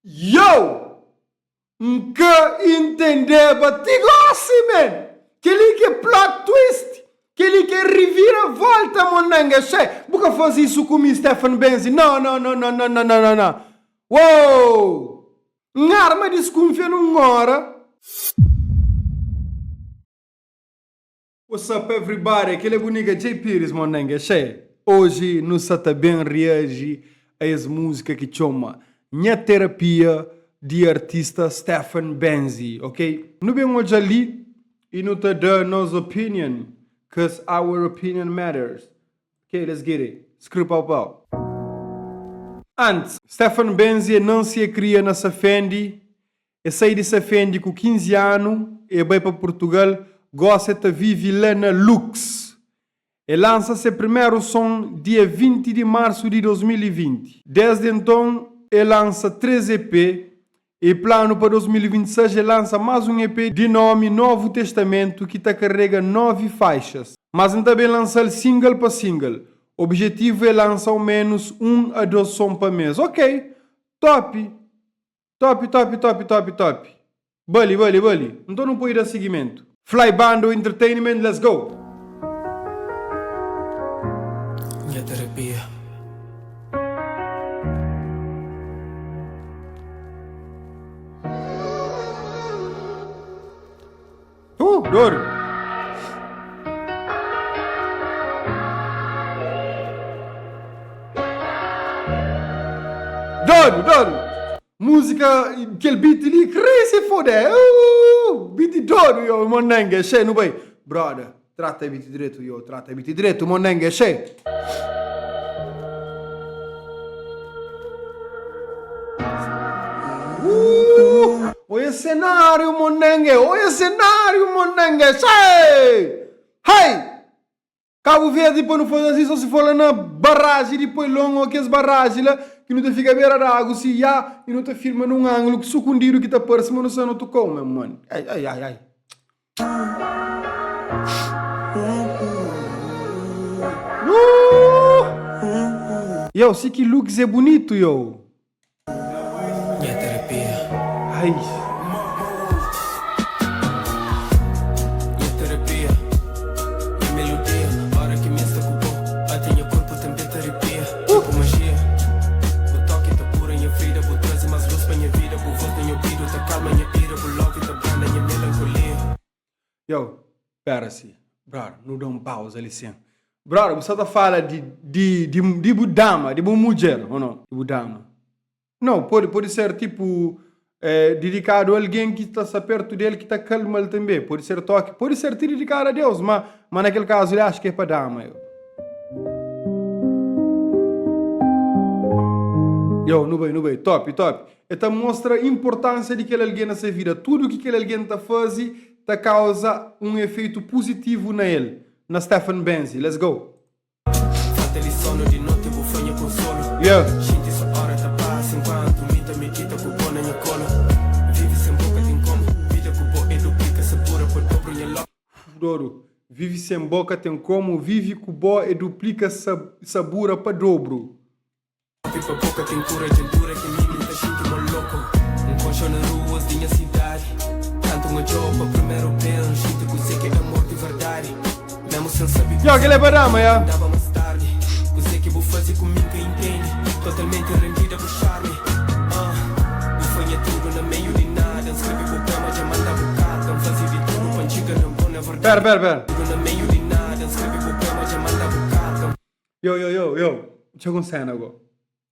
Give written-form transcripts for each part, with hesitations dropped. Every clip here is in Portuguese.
Yo! Nunca entendeva. Digo assim, man. Aquele que é plot twist. Aquele que é reviravolta, monanga. Che, nunca faz isso com o Stefan Benzi. Não. Uou! Uma arma desconfia numa hora. What's up, everybody? Aquele é bonito J. Pires, monanga. Che, hoje nos está bem reagir a essa música que chama Minha Terapia de artista Stefan Benzi, ok? Não bem hoje ali e não te dá nossa opinion, because our opinion matters. Ok, let's get it. Screw pau. Antes, Stefan Benzi não se cria na Safendi, e sai de Safendi com 15 anos, e vai para Portugal, gosta de viver lá na Lux. E lança seu primeiro som dia 20 de março de 2020. Desde então, ele lança 3 EP e plano para 2026 ele lança mais um EP de nome Novo Testamento que carrega 9 faixas. Mas não também lança single para single. O objetivo é lançar ao menos 1 a 2 sons por mês. Ok, top. Bully. Então não pode dar seguimento. Fly Bando Entertainment, let's go. Minha terapia. Doro. Música, aquele beat ali, cresce foda. Beat doro, yo, monanga, che, não vai. Brother, trata beat direito, monanga, che. Olha cenário, monanga, che. Hey! Cabo Verde depois não faz assim, só se for lá na barragem, depois longo aquelas barragens lá, que não te fica beira da água, se já, e não te firma num ângulo, que sucundido que te aparece, mas não sei não tu come, mano. Ai. Yo, se que looks é bonito, yo. Minha terapia. Ai. Minha terapia. Minha melodia. Hora que me sacou. Até meu corpo também terapia. Tipo magia. O toque tá pura em minha vida. Vou trazer mais luz pra minha vida. Vou voltar em ouvido. Tá calma minha ira. Vou logo tá branda minha melancolia. Yo, pera-se. Brother, não dá pausa, licença. Brother, você tá falando de budama, de mulher, ou não? De budama. Não, pode ser tipo dedicado a alguém que está perto dele, que está calmo ele também. Pode ser toque, pode ser dedicado a Deus, mas naquele caso ele acha que é para dama. Não vai, top. Então mostra a importância de aquele alguém na sua vida. Tudo que aquele alguém está fazendo está causa um efeito positivo na ele. Na Stefan Benzi, let's go. Falta-lhe sono de noite, vou fanha com solo. Gente, essa hora tá passa enquanto me tá medita com o pó na minha cola. Vive sem boca, tem como. Vida com o pó e duplica essa pura por dobro minha loja. Doro, vive sem boca, tem como. Vive com o pó e duplica sabura para dobro. Vive pra boca, tem cura, dura que me tá gente mal louco. Colchão nas ruas de minha cidade. Canto uma job, primeiro bem, gente que sei que é amor de verdade. Yo, aquele é para dama, ya. Dava mais tarde. Você que vou fazer comigo que entende. Totalmente rendida pro charme. Vou fanha tudo no meio de nada. Escreve pro cama, já manda bocada. Não fazia de tudo, panchiga não bom, na verdade. Pera. Tudo no meio de nada. Escreve pro cama, já manda bocada. Yo. Deixa eu contar agora.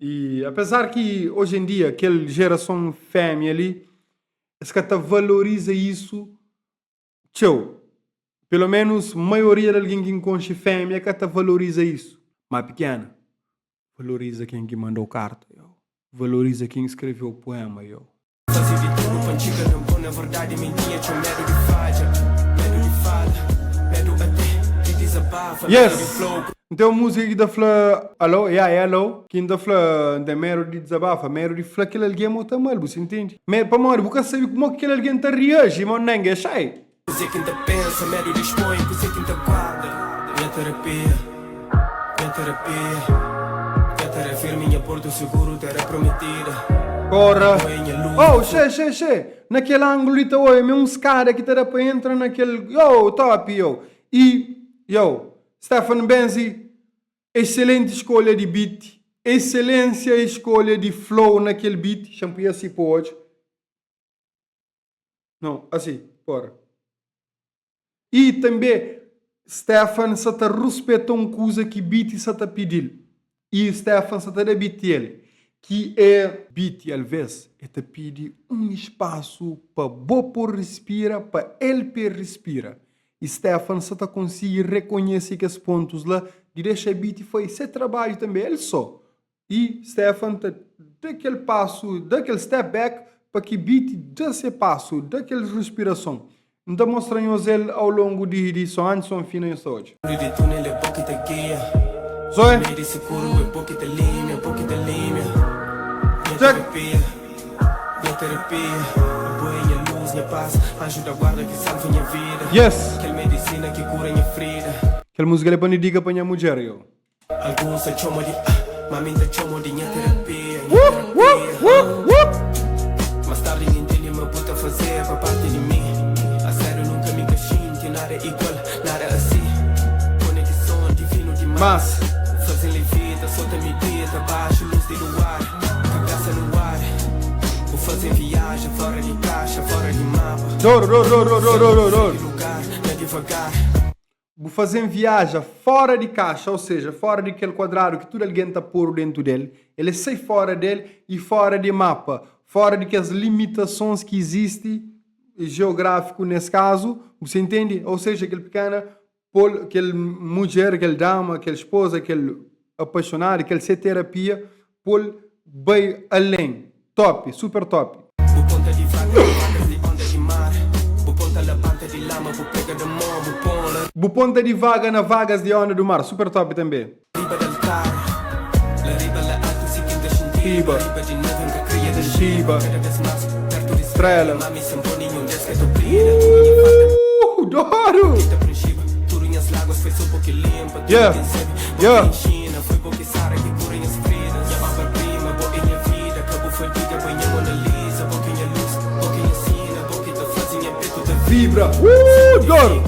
E apesar que hoje em dia, aquela geração fêmea ali, esse que valoriza isso, pelo menos a maioria de alguém que encontra fêmea que valoriza isso. Mas pequena, valoriza quem que mandou carta, valoriza quem escreveu o poema. Fazia de tudo, panchiga não bom, na verdade mentia. Tinha medo de falha, medo de fala, medo até de desabafa. Yes! Então a música que da fala, alô, alô, que da fala, tem medo de desabafa, medo de fala que alguém mota mal, você entende? Mas para morrer, você sabe como que alguém está reage, mas não é sai. Você que ainda pensa, medo de expõe, você que ainda guarda. Minha terapia, minha terapia, minha terapia, minha Porto Seguro, terra prometida. Corra. Oh, Boinha, che. Naquele ângulo ali, tá, é um escada que tá para entrar naquele... Yo, top, yo. E, yo, Stefan Benzi, excelente escolha de beat. Excelência escolha de flow naquele beat. Champion assim por hoje. Não, assim, bora. E também, Stefan se te respeita uma coisa que beat se te pedir. E Stefan se te dá beat ele. Que é beat, às vezes, é te pedir um espaço para por respira, para ele per respira. E Stefan se te consegue reconhecer que esses pontos lá, de deixar beat foi esse trabalho também, ele só. E Stefan te dá aquele passo, dá aquele step back, para que beat dê esse passo, dá aquela respiração. Então mostramos ele ao longo de som fina e hoje. de túnel é pouco te guia. Só é? Meio seguro é pouco te límia, pouco te límia. Minha Check. terapia, minha terapia. Boinha, luz, minha paz. Ajuda a guarda que salva minha vida. Yes! Aquela medicina que cura minha ferida. Aquela música é para me diga para minha mulher, eu. Alguns se chamam de maminta chamam de minha terapia. Minha terapia. Mais tarde entende uma puta fazer para parte de mim. A sério nunca me cachim, que nada é igual, nada é assim. Conexão divino demais. Mas, Fazem-lhe vida, solta medida, baixo luz de luar, cabeça no ar. O fazem viagem, fora de caixa, fora de mapa. dor. De lugar, não é devagar. Vou fazer viagem fora de caixa, ou seja, fora daquele quadrado que tudo alguém está por dentro dele. Ele sai fora dele e fora de mapa, fora de que as limitações que existem, geográfico nesse caso, você entende? Ou seja, aquele pequena, aquele mulher, aquele dama, aquela esposa, aquele apaixonado, aquele ser terapia, por bem além. Top, super top. O ponta de vaga, vagas de onda de mar. O ponta la panta de lama, o pega de mão, o ponta Bu ponta de vaga na vagas de onda do mar, super top também. riba del car. La riba la alto si quinta scintiva. Riba. Riba de neve nunca cria da Sciba. Cada vez mais perto de Estrela. Mami sempre nenhum desce do brilha. Tudo me falta. Doro! Da princípio, Turinhas Láguas foi só um pouco limpa. Yeah. Yeah. Em China, foi pouco Sara que curinhas fridas. Minha obra-prima, boquinha vida. Cabo foi diga, banha Mona Lisa. Boquinha luz, boquinha sina. Boquinha fazinha, peito da Vibra! Doro!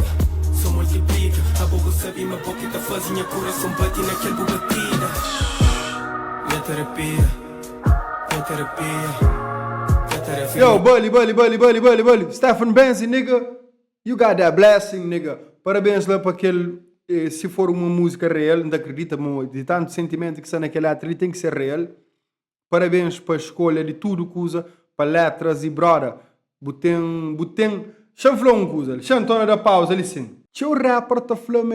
Só multiplica. A boca sabe, mas boquinha fazinha. Coração bate naquele batida. Minha terapia. Minha terapia. Minha terapia. Yo, Bully. Stefan Benzi, nigga. You got that blessing, nigga. Parabéns lá para aquele... se for uma música real, não acredita, de tanto sentimento que está naquele ato ali, tem que ser real. Parabéns para a escolha de tudo que usa, para letras e brother. Buten... Chanflou um coisa, chantona da pausa, ali sim. Se o rapper tá falando,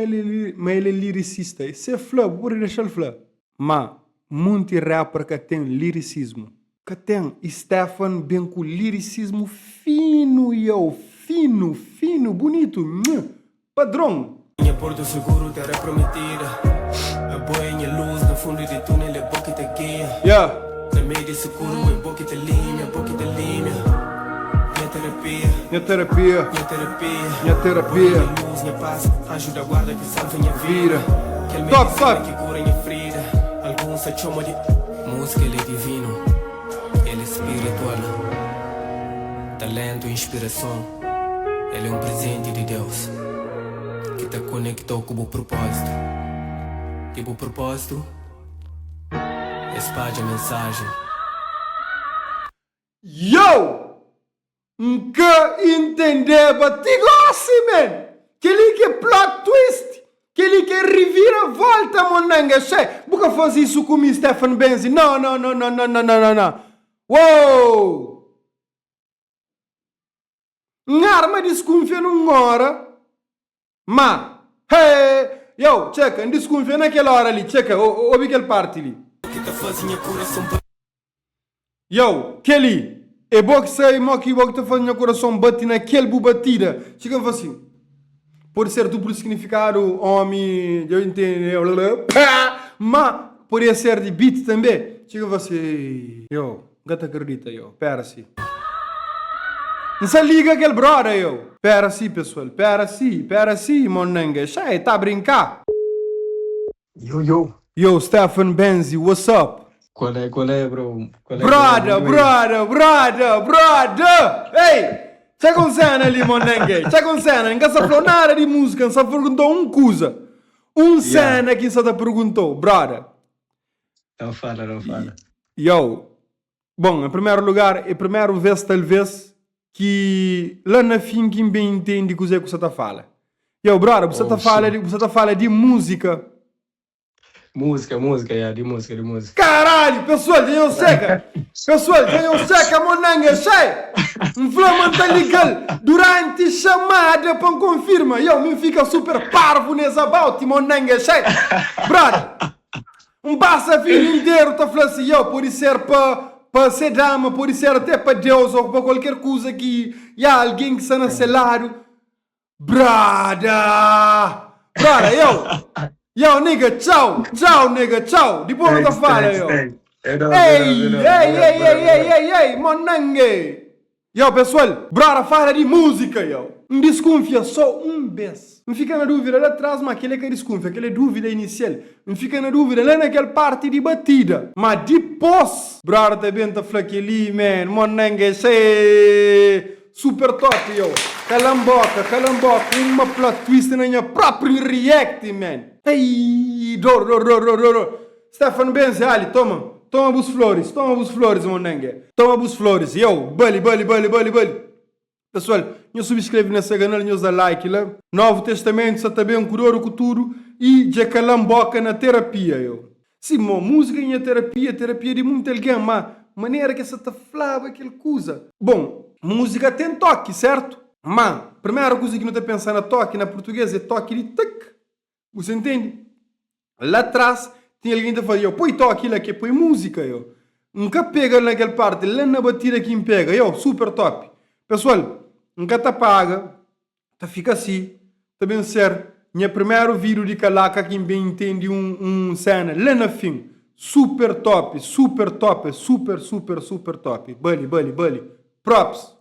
mas ele é liricista. Se é flor, por deixar ele falar. Mas, muito rapper que tem liricismo. Que tem Stefan bem com liricismo fino, yo. Fino, bonito. Padrão. Minha Porto Seguro, terra prometida. A boinha luz no fundo de túnel, é boca te guia. Yeah. Na meio de seguro, é boca te límia, boca te límia. Minha terapia, Minha terapia. minha terapia. Minha terapia. Boinha luz, minha paz, ajuda a guarda que salva minha vida. Vira. Aquele Top, medicina top. que cura minha ferida. Alguns se chamam de música, ele é divino, ele é espiritual. Talento e inspiração, ele é um presente de Deus que te conectou com o propósito. E o propósito espalha a mensagem. Yo! Nunca entender, batigo assim, man! Aquele que é plot twist! Aquele que é revira-volta, monanga! Che! Nunca faz isso com o Stefan Benzi! Não! Uou! Arma desconfia numa hora, mas, hey! Yo, checa, desconfia naquela hora ali, checa, ouve aquela parte ali. Que te fazia coração Yo, Kelly, é bom que sei, mas que bom que te fazendo o coração bater naquele batida. Chega assim. Pode ser duplo significado, homem, eu entendo, mas poderia ser de beat também. Chega assim. Yo, gata acredita, yo, pera-se. Não se liga aquele brother, yo. Pera-se, pessoal, pera-se, monanga. Chai, tá a brincar? Yo, Yo, Stefan Benzi, what's up? Qual é, bro? Brother! Ei! C'è con cena lì, monengue? C'è con cena? Non sa falou nada di música, non sa perguntou coisa. Cena que só te perguntou, brother. Não fala. Yo. Bom, em primeiro lugar, é primeiro vez, talvez, que lá na fim quem bem entende o que você está falando. Yo, brother, você está falando de música. Música, de música. Caralho, pessoal, ganhou seca, monangue, cheio. Flama tá legal durante chamada para confirma. Eu me fica super parvo nessa about, monangue, cheio. Brother, passa filho inteiro, tá falando assim, pode ser para ser dama, pode ser até para Deus ou para qualquer coisa que alguém que está no salário. Brother, Yo, nigga, tchau, nigga, tchau. Depois não tá falando, yo. Ei, monangue. Yo, pessoal, brother, fala de música, yo. Desconfia só vez. Não fica na dúvida lá atrás, mas aquele que desconfia, aquela dúvida inicial. Não fica na dúvida lá naquela parte de batida. Mas depois, brother, também tá falando ali, man, monangue, sei. Super top, yo. Calamboca, uma plot twist na minha própria react, man. Ei, dor. Stefan Benzi, ali, toma bus flores, monengue. Toma bus flores, yo, bali. Pessoal, eu subscreve nesse canal, eu dá like lá. Novo Testamento, só também um curoro futuro e já calamboca na terapia, yo. Sim, música em terapia de muito alguém, mas maneira que você tá falando aquela coisa. Bom, música tem toque, certo? Mas, primeira coisa que não está pensando na toque, na portuguesa, é toque de tic. Você entende? Lá atrás, tem alguém que fala, põe toque lá, que põe música, yo. Nunca pega naquela parte, lá na batida que pega, super top. Pessoal, nunca tá paga, tá fica assim, tá bem certo. Minha primeiro vídeo de calaca, quem bem entende cena, lá na fim. Super top. Super top. Bali. Props.